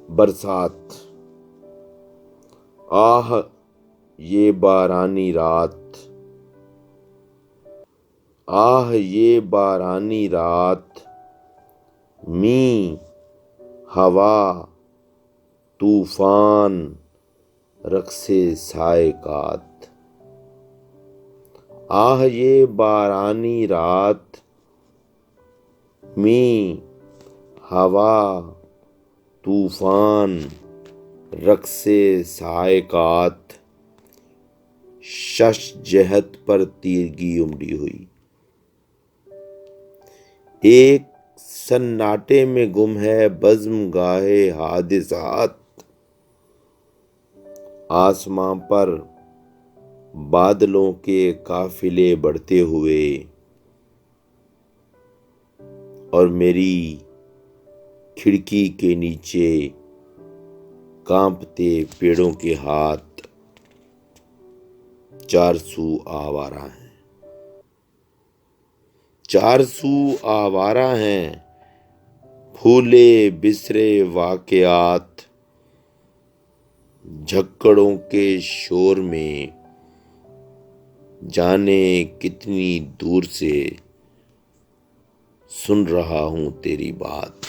बरसात। आह ये बारानी रात, आह ये बारानी रात, मी हवा तूफान रक्से सायकात। आह ये बारानी रात, मी हवा तूफान रक्से सायकात। शश जहत पर तीरगी उमड़ी हुई, एक सन्नाटे में गुम है बज़्म गाहे हादिसात। आसमां पर बादलों के काफिले बढ़ते हुए और मेरी खिड़की के नीचे कांपते पेड़ों के हाथ चारसू आवारा हैं, चारसू आवारा हैं। फूले बिसरे वाकयात झक्कड़ों के शोर में जाने कितनी दूर से सुन रहा हूं तेरी बात।